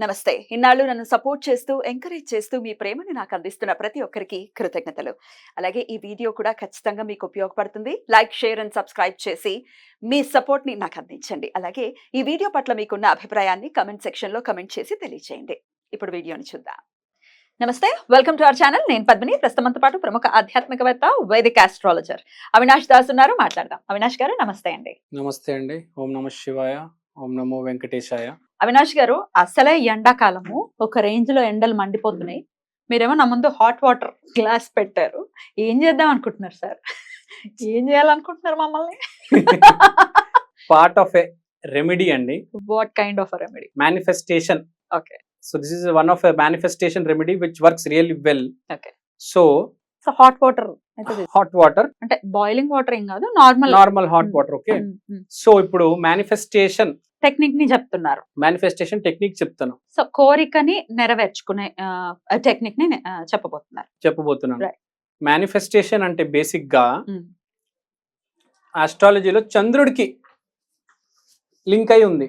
నమస్తే. ఇన్నాళ్ళు నన్ను సపోర్ట్ చేస్తూ, ఎంకరేజ్ చేస్తూ మీ ప్రేమని నాకు అందిస్తున్న ప్రతి ఒక్కరికి కృతజ్ఞతలు. అలాగే ఈ వీడియో కూడా ఖచ్చితంగా మీకు ఉపయోగపడుతుంది. లైక్, షేర్ అండ్ సబ్స్క్రైబ్ చేసి మీ సపోర్ట్‌ని నాకు అందించండి. అలాగే ఈ వీడియో పట్ల మీకున్న అభిప్రాయాన్ని కామెంట్ సెక్షన్‌లో కామెంట్ చేసి తెలియజేయండి. ఇప్పుడు వీడియోని చూద్దాం. నమస్తే. Welcome to our channel. నేను పద్మిని. ప్రస్తుతం మనతో పాటు ప్రముఖ ఆధ్యాత్మికవేత్త, వైదిక ఆస్ట్రాలజర్ అవినాష్ దాస్ ఉన్నారు. మాట్లాడదాం. అవినాష్ గారు నమస్తే అండి. నమస్తే అండి. ఓం నమ శివాయ. ఓం నమో వెంకటేశాయ. అవినాష్ గారు, అసలే ఎండాకాలము, ఒక రేంజ్ లో ఎండలు మండిపోతున్నాయి. మీరేమో నా ముందు హాట్ వాటర్ గ్లాస్ పెట్టారు. ఏం చేద్దాం అనుకుంటున్నారు సార్? ఏం చేయాలనుకుంటున్నారు మమ్మల్ని? పార్ట్ ఆఫ్ ఏ రెమెడీ అండి. What kind of remedy? Manifestation. Okay. So this is one of a manifestation remedy which works really well. Okay. So hot water hot water అంటే boiling water ఏం కాదు, normal hot water. Okay. So ఇప్పుడు manifestation technique ని చెప్తున్నారు. Manifestation technique చెప్తాను. So కోరికని నెరవేర్చుకునే technique ని చెప్పబోతున్నాను. Right. మేనిఫెస్టేషన్ అంటే బేసిక్ గా ఆస్ట్రాలజీలో చంద్రుడికి లింక్ అయి ఉంది.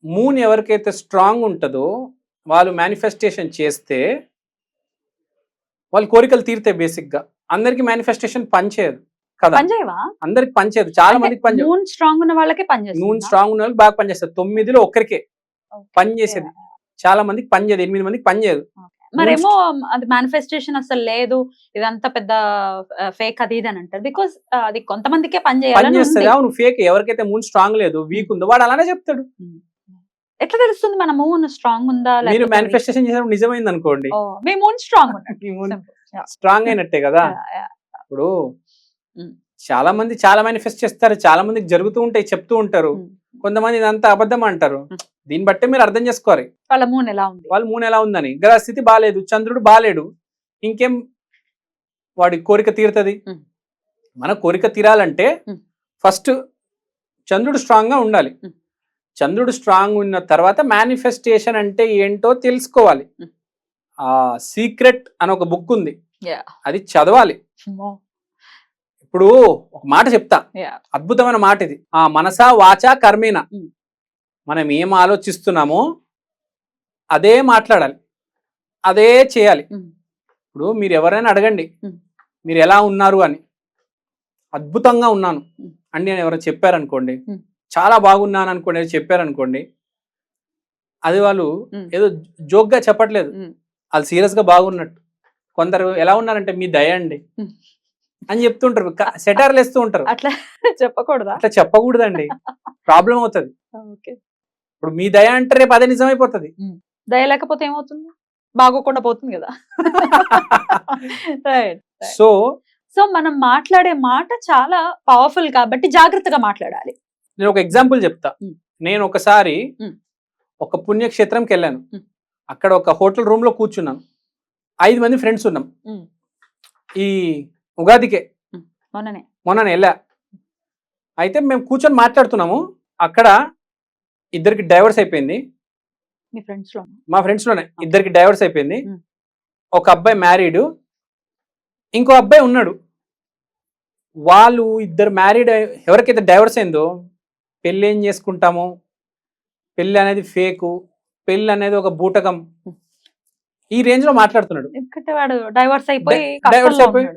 మూన్ ఎవరికైతే స్ట్రాంగ్ ఉంటుందో వాళ్ళు మేనిఫెస్టేషన్ చేస్తే వాళ్ళ కోరికలు తీరుతాయి. బేసిక్ గా అందరికి మేనిఫెస్టేషన్ పనిచేయదు కదా, అందరికి పనిచేయదు. చాలా మందికి పనిచేయదు. మూన్ స్ట్రాంగ్ ఉన్న వాళ్ళకే పనిచేస్తుంది. మూన్ స్ట్రాంగ్ ఉన్న వాళ్ళకి బాగా పనిచేస్తుంది. 9లో ఒక్కరికే పనిచేసేది. చాలా మందికి పనిచేయదు. 8 మందికి పనిచేయదు. మరేమో అది మేనిఫెస్టేషన్ అసలు లేదు, ఇదంతా పెద్ద ఫేక్ అది ఇది అని అంటారు. బికాస్ అది కొంతమందికే పనిచేస్తుంది. అవును, ఫేక్. ఎవరికైతే మూన్ స్ట్రాంగ్ లేదు, వీక్ ఉందో వాడు అలానే చెప్తాడు. ఎట్లా తెలుస్తుంది మన మూన్ స్ట్రాంగ్ ఉందా? మీరు మేనిఫెస్టేషన్ చేసినప్పుడు నిజమైంది అనుకోండి, మీ మూన్ స్ట్రాంగ్ స్ట్రాంగ్ అయినట్టే కదా. ఇప్పుడు చాలా మంది చాలా మేనిఫెస్ట్ చేస్తారు, చాలా మందికి జరుగుతూ ఉంటాయి, చెప్తూ ఉంటారు. కొంతమంది ఇదంతా అబద్ధం అంటారు. దీన్ని బట్టే మీరు అర్థం చేసుకోవాలి వాళ్ళ మూన్ ఎలా ఉంది, వాళ్ళ మూన్ ఎలా ఉందని. గ్రహస్థితి బాగాలేదు, చంద్రుడు బాగాలేడు, ఇంకేం వాడి కోరిక తీరుతుంది. మన కోరిక తీరాలంటే ఫస్ట్ చంద్రుడు స్ట్రాంగ్ గా ఉండాలి. చంద్రుడు స్ట్రాంగ్ ఉన్న తర్వాత మేనిఫెస్టేషన్ అంటే ఏంటో తెలుసుకోవాలి. ఆ సీక్రెట్ అని ఒక బుక్ ఉంది, అది చదవాలి. ఇప్పుడు ఒక మాట చెప్తా, అద్భుతమైన మాట ఇది. ఆ మనసా వాచా కర్మేన, మనం ఏం ఆలోచిస్తున్నామో అదే మాట్లాడాలి, అదే చేయాలి. ఇప్పుడు మీరు ఎవరైనా అడగండి మీరు ఎలా ఉన్నారు అని, అద్భుతంగా ఉన్నాను అండి అని ఎవరైనా చెప్పారనుకోండి, చాలా బాగున్నాను అనుకోండి, ఏదో చెప్పారనుకోండి, అది వాళ్ళు ఏదో జోక్గా చెప్పట్లేదు, వాళ్ళు సీరియస్ గా బాగున్నట్టు. కొందరు ఎలా ఉన్నారంటే మీ దయ అండి అని చెప్తుంటారు, సెటార్లు వేస్తూ ఉంటారు. అట్లా చెప్పకూడదా? అట్లా చెప్పకూడదండి, ప్రాబ్లం అవుతుంది. ఇప్పుడు మీ దయ అంటే రేపు అదే నిజమైపోతుంది. దయ లేకపోతే ఏమవుతుంది? బాగోకుండా పోతుంది కదా. సో సో మనం మాట్లాడే మాట చాలా పవర్ఫుల్ కాబట్టి జాగ్రత్తగా మాట్లాడాలి. నేను ఒక ఎగ్జాంపుల్ చెప్తా. నేను ఒకసారి ఒక పుణ్యక్షేత్రంకి వెళ్ళాను. అక్కడ ఒక హోటల్ రూమ్ లో కూర్చున్నాను. 5 మంది ఫ్రెండ్స్ ఉన్నాం. ఈ ఉగాదికే మొన్ననే వెళ్ళా. అయితే మేము కూర్చొని మాట్లాడుతున్నాము. అక్కడ ఇద్దరికి డైవర్స్ అయిపోయింది. మా ఫ్రెండ్స్ లోనే ఇద్దరికి డైవర్స్ అయిపోయింది. ఒక అబ్బాయి మ్యారీడ్, ఇంకో అబ్బాయి ఉన్నాడు. వాళ్ళు ఇద్దరు మ్యారీడ్, ఎవరికైతే డైవర్స్ అయిందో పెళ్ళి ఏం చేసుకుంటాము, పెళ్ళి అనేది ఫేకు, పెళ్ళి అనేది ఒక బూటకం, ఈ రేంజ్ లో మాట్లాడుతున్నాడు. డైవర్స్ అయిపోయి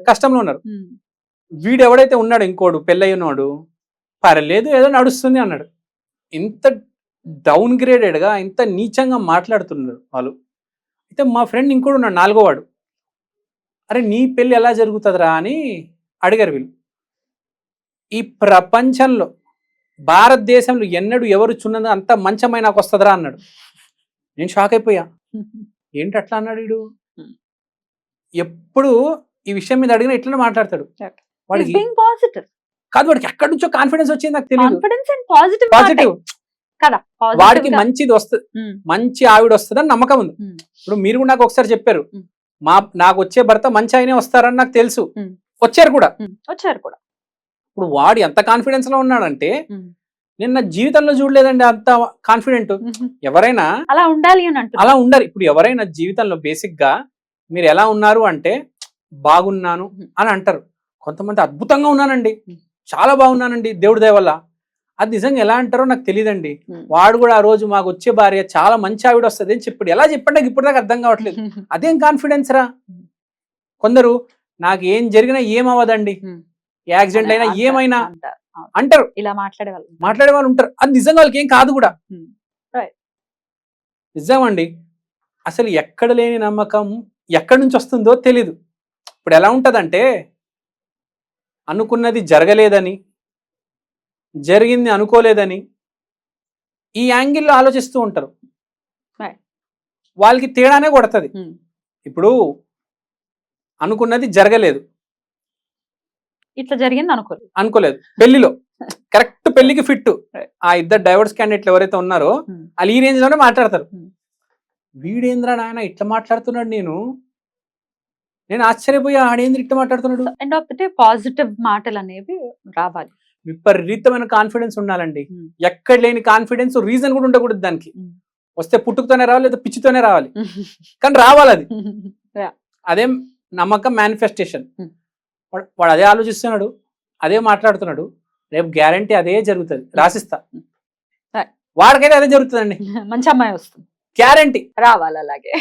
కష్టంలో ఉన్నారు. వీడు ఎవడైతే ఉన్నాడు ఇంకోడు పెళ్ళయ్యున్నాడు, పర్లేదు ఏదో నడుస్తుంది అన్నాడు. ఇంత డౌన్ గ్రేడెడ్ గా, ఇంత నీచంగా మాట్లాడుతున్నారు వాళ్ళు. అయితే మా ఫ్రెండ్ ఇంకోడు ఉన్నాడు, 4వ వాడు. అరే నీ పెళ్ళి ఎలా జరుగుతుందిరా అని అడిగారు వీళ్ళు. ఈ ప్రపంచంలో భారతదేశంలో ఎన్నడూ ఎవరు చున్నది అంత మంచమైన నాకు వస్తుందిరా అన్నాడు. నేను షాక్ అయిపోయా, ఏంటి అట్లా అన్నాడు వీడు. ఎప్పుడు ఈ విషయం మీద అడిగినా ఇట్లనే మాట్లాడతాడు. వాడికి కాదు, వాడికి ఎక్కడి నుంచో కాన్ఫిడెన్స్ వచ్చింది నాకు తెలియదు. పాజిటివ్ కదా, వాడికి మంచిది వస్తుంది, మంచి ఆవిడ వస్తుందని నమ్మకం ఉంది. ఇప్పుడు మీరు కూడా నాకు ఒకసారి చెప్పారు, నాకు వచ్చే భర్త మంచి ఆయనే వస్తారని నాకు తెలుసు, వచ్చారు కూడా. ఇప్పుడు వాడు ఎంత కాన్ఫిడెన్స్ లో ఉన్నాడంటే నేను నా జీవితంలో చూడలేదండి అంత కాన్ఫిడెంట్. ఎవరైనా అలా ఉండాలి అని అంటే అలా ఉండాలి. ఇప్పుడు ఎవరైనా జీవితంలో బేసిక్ గా మీరు ఎలా ఉన్నారు అంటే బాగున్నాను అని అంటారు. కొంతమంది అద్భుతంగా ఉన్నానండి, చాలా బాగున్నానండి దేవుడి దయ వల్ల అది నిజంగా ఎలా అంటారో నాకు తెలియదండి. ఉమ్. వాడు కూడా ఆ రోజు మాకు వచ్చే భార్య చాలా మంచి ఆవిడ వస్తుంది అని చెప్పాడు. ఎలా చెప్పండి నాకు ఇప్పుడు దాకా అర్థం కావట్లేదు. అదేం కాన్ఫిడెన్స్ రా? కొందరు నాకు ఏం జరిగినా ఏమవ్వదండి, ఉమ్. యాక్సిడెంట్ అయినా అంటారు, ఏమైనా అంటారు. అవును. అంటారు. ఇలా మాట్లాడే వాళ్ళు మాట్లాడే వాళ్ళు ఉంటారు. అది నిజంగా వాళ్ళకి ఏం కాదు కూడా. ఉమ్. Right. నిజమండి. అసలు ఎక్కడ లేని నమ్మకం ఎక్కడి నుంచి వస్తుందో తెలీదు. ఇప్పుడు ఎలా ఉంటదంటే, అనుకున్నది జరగలేదని, జరిగింది అనుకోలేదని ఈ యాంగిల్లో ఆలోచిస్తూ ఉంటారు. Right. వాళ్ళకి తేడానే కొడుతుంది. ఉమ్. ఇప్పుడు అనుకున్నది జరగలేదు, ఇట్లా జరిగింది అనుకోలేదు, పెళ్లిలో కరెక్ట్ పెళ్లికి ఫిట్. Right. ఆ ఇద్దరు డైవర్స్ క్యాండిడేట్లు ఎవరైతే ఉన్నారో ఉమ్. వాళ్ళు ఈ రేంజ్ లోనే మాట్లాడతారు. ఉమ్. వీడేంద్రా నాయన ఇట్లా మాట్లాడుతున్నాడు, నేను ఆశ్చర్యపోయా, ఆడేంద్ర ఇట్లా మాట్లాడుతున్నాడు. End of the day positive మాటలు అనేవి రావాలి. విపరీతమైన కాన్ఫిడెన్స్ ఉండాలండి. ఉమ్. ఎక్కడ లేని కాన్ఫిడెన్స్, రీజన్ కూడా ఉండకూడదు దానికి. ఉమ్. వస్తే పుట్టుకతోనే రావాలి, లేదా పిచ్చితోనే రావాలి, కానీ రావాలి అది. అదే నమ్మకం, మేనిఫెస్టేషన్. ఉమ్. వాడు అదే ఆలోచిస్తున్నాడు, అదే మాట్లాడుతున్నాడు, రేపు గ్యారంటీ అదే జరుగుతుంది, రాసిస్తా. Right. వాడికైతే అదే జరుగుతుందండి, మంచి అమ్మాయి వస్తుంది, గ్యారంటీ రావాలి అలాగే.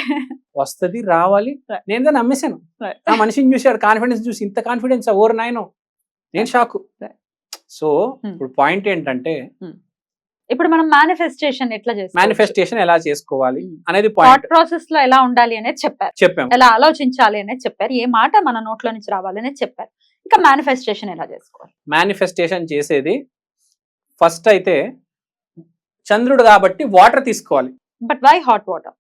వస్తుంది, రావాలి. Right. నేను దాన్ని నమ్మేశాను. Right. ఆ మనిషిని చూశాడు, కాన్ఫిడెన్స్ చూసి ఇంత కాన్ఫిడెన్స్ ఓవర్ నాయనో, నేను షాకు. Right. సో ఇప్పుడు పాయింట్ ఏంటంటే, ఇప్పుడు మనం మేనిఫెస్టేషన్ ఎట్లా చేస్తాం, మేనిఫెస్టేషన్ ఎలా చేసుకోవాలి అనేది థాట్ పాయింట్ ప్రాసెస్ లో ఎలా ఉండాలి అనేది చెప్పారు, చెప్పాము. ఎలా ఆలోచించాలి అనేది చెప్పారు, ఏ మాట మన నోట్లో నుంచి రావాలి అనేది చెప్పారు. ఇక మేనిఫెస్టేషన్ ఎలా చేసుకోవాలి? మేనిఫెస్టేషన్ చేసేది ఫస్ట్ అయితే చంద్రుడు కాబట్టి వాటర్ తీసుకోవాలి. But why hot water?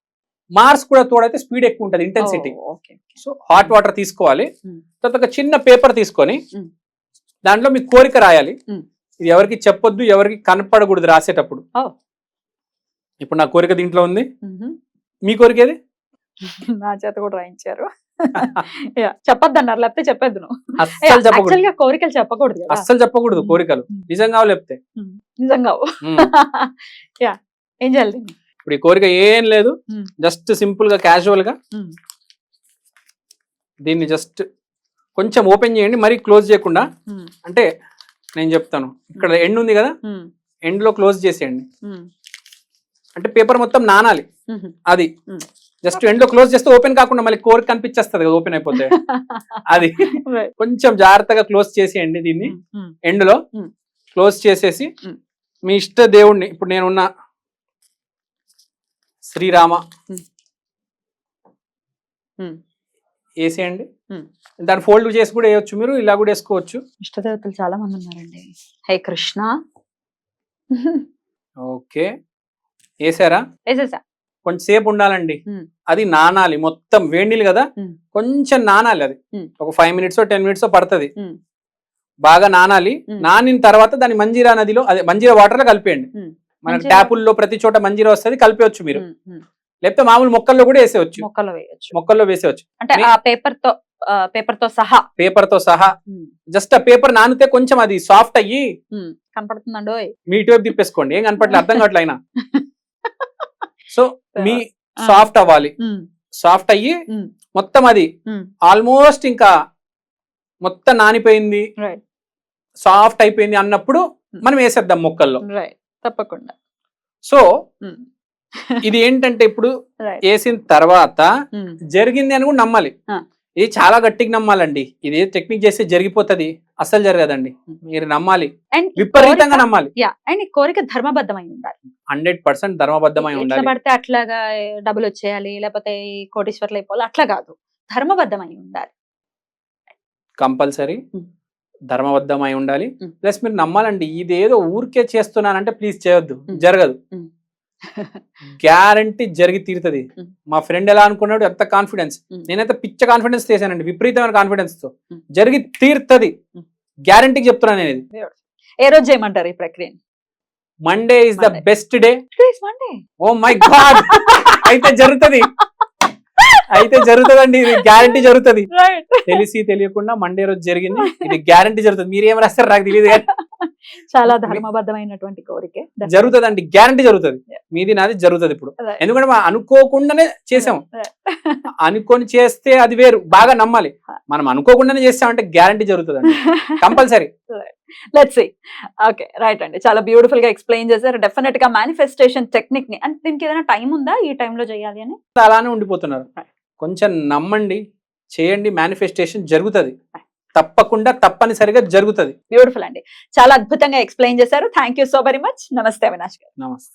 Mars కూడా తోడైతే స్పీడ్ ఎక్కువ ఉంటుంది, intensity. Okay. So hot water తీసుకోవాలి. Hmm. తర్వాత ఒక చిన్న పేపర్ తీసుకొని Hmm. దాంట్లో మీ కోరిక రాయాలి. Hmm. ఇది ఎవరికి చెప్పొద్దు, ఎవరికి కనపడకూడదు రాసేటప్పుడు. Oh. ఇప్పుడు నా కోరిక దీంట్లో ఉంది, మీ కోరిక ఏది? నా చేత కూడా రాయించారు. చెప్పొద్దు అన్నారు, లేకపోతే చెప్పొద్దు. అస్సలు చెప్పకూడదు, యాక్చువల్ గా కోరికలు చెప్పకూడదు కదా. అస్సలు చెప్పకూడదు కోరికలు, నిజంగా లేపితే. నిజంగా యా, ఏం చేయాలి? ఇప్పుడు ఈ కోరిక ఏం లేదు, జస్ట్ సింపుల్ గా క్యాజువల్ గా దీన్ని జస్ట్ కొంచెం ఓపెన్ చేయండి, మరీ క్లోజ్ చేయకుండా. అంటే నేను చెప్తాను, ఇక్కడ ఎండ్ ఉంది కదా, ఎండ్ లో క్లోజ్ చేసేయండి. అంటే పేపర్ మొత్తం నానాలి, అది జస్ట్ ఎండ్ లో క్లోజ్ చేస్తే ఓపెన్ కాకుండా మళ్ళీ కోరిక కనిపించేస్తుంది కదా ఓపెన్ అయిపోతే. అది కొంచెం జాగ్రత్తగా క్లోజ్ చేసేయండి. దీన్ని ఎండ్ లో క్లోజ్ చేసేసి మీ ఇష్ట దేవుణ్ణి, ఇప్పుడు నేనున్న శ్రీరామ వేసేయండి. దాన్ని ఫోల్డ్ చేసి కూడా వేయొచ్చు, మీరు ఇలా కూడా వేసుకోవచ్చు. ఇష్టదేవతలు చాలా మంది ఉన్నారండి. హే కృష్ణ. ఓకే, వేసారా? వేసేసా. కొంచెం సేపు ఉండాలండి, అది నానాలి. మొత్తం వేడినీళ్ళు కదా, కొంచెం నానాలి. అది ఒక 5 minutes 10 minutes పడుతుంది. బాగా నానాలి. నానిన తర్వాత దాన్ని మంజీరా నదిలో, అదే మంజీరా వాటర్ లో కలిపేయండి. మనకి ట్యాపుల్లో ప్రతి చోట మంజీరా వస్తుంది, కలిపేయచ్చు మీరు. లేకపోతే మామూలు మొక్కల్లో కూడా వేసేవచ్చు, మొక్కల్లో వేసేవచ్చు. అంటే ఆ పేపర్ తో సహా జస్ట్ ఆ పేపర్ నానితే కొంచెం అది సాఫ్ట్ అయ్యి కనపడుతుందండో, మీ ఇటువైపు తిప్పేసుకోండి, ఏం కనపడలేదు, అర్థం కావట్లే అయినా. సో మీ సాఫ్ట్ అవ్వాలి, సాఫ్ట్ అయ్యి మొత్తం అది ఆల్మోస్ట్ ఇంకా మొత్తం నానిపోయింది, సాఫ్ట్ అయిపోయింది అన్నప్పుడు మనం వేసేద్దాం మొక్కల్లో, తప్పకుండా. సో ఇది ఏంటంటే ఇప్పుడు వేసిన తర్వాత జరిగింది అని కూడా నమ్మాలి. ఇది చాలా గట్టిగా నమ్మాలండి. ఇది టెక్నిక్ చేస్తే జరిగిపోతుంది, అస్సలు జరగదండి. మీరు నమ్మాలి, విపరీతంగా నమ్మాలి. అండ్ కోరిక ధర్మబద్ధమై ఉండాలి, 100% ధర్మబద్ధమై ఉండాలి. పడితే అట్లాగా డబ్బులు వచ్చేయాలి, లేకపోతే కోటీశ్వర్లు అయిపోవాలి, అట్లా కాదు, ధర్మబద్ధమై ఉండాలి. కంపల్సరీ ధర్మబద్ధమై ఉండాలి. ప్లస్ మీరు నమ్మాలండి, ఇదేదో ఊరికే చేస్తున్నానంటే ప్లీజ్ చేయొద్దు, జరగదు. గ్యారంటీ జరిగి తీరుతుంది. మా ఫ్రెండ్ ఎలా అనుకున్నాడు, ఎంత కాన్ఫిడెన్స్, నేనైతే పిచ్చ కాన్ఫిడెన్స్ చేశానండి, విపరీతమైన కాన్ఫిడెన్స్ తో జరిగి తీరుతుంది, గ్యారంటీకి చెప్తున్నాను నేను. ఏ రోజు చేయమంటారు ఈ ప్రక్రియ? Monday is the best day. Monday, oh my god, అయితే జరుగుతుంది, అయితే జరుగుతుందండి, ఇది గ్యారంటీ జరుగుతుంది. తెలిసి తెలియకుండా మండే రోజు జరిగింది, ఇది గ్యారంటీ జరుగుతుంది. మీరు ఏం రాస్తారు నాకు తెలియదు, చాలా ధర్మబద్ధమైనటువంటి కోరిక జరుగుతుందండి, గ్యారంటీ జరుగుతుంది. మీది నాది జరుగుతుంది ఇప్పుడు, ఎందుకంటే మనం అనుకోకుండానే చేసాము. అనుకొని చేస్తే అది వేరు, బాగా నమ్మాలి. మనం అనుకోకుండానే చేస్తామంటే గ్యారంటీ జరుగుతుందండి, compulsory. Let's see. Okay, right అండి. చాలా బ్యూటిఫుల్ గా ఎక్స్ప్లెయిన్ చేశారు. డెఫినెట్ గా మేనిఫెస్టేషన్ టెక్నిక్ ని, అంటే దీనికి ఏదైనా టైం ఉందా ఈ టైంలో చేయాలి అని? అలానే ఉండిపోతున్నారు. కొంచెం నమ్మండి, చేయండి, మేనిఫెస్టేషన్ జరుగుతుంది, తప్పకుండా తప్పనిసరిగా జరుగుతుంది. బ్యూటిఫుల్ అండి. చాలా అద్భుతంగా ఎక్స్ప్లెయిన్ చేశారు. Thank you so very much. నమస్తే అవినాష్ గారు. నమస్తే.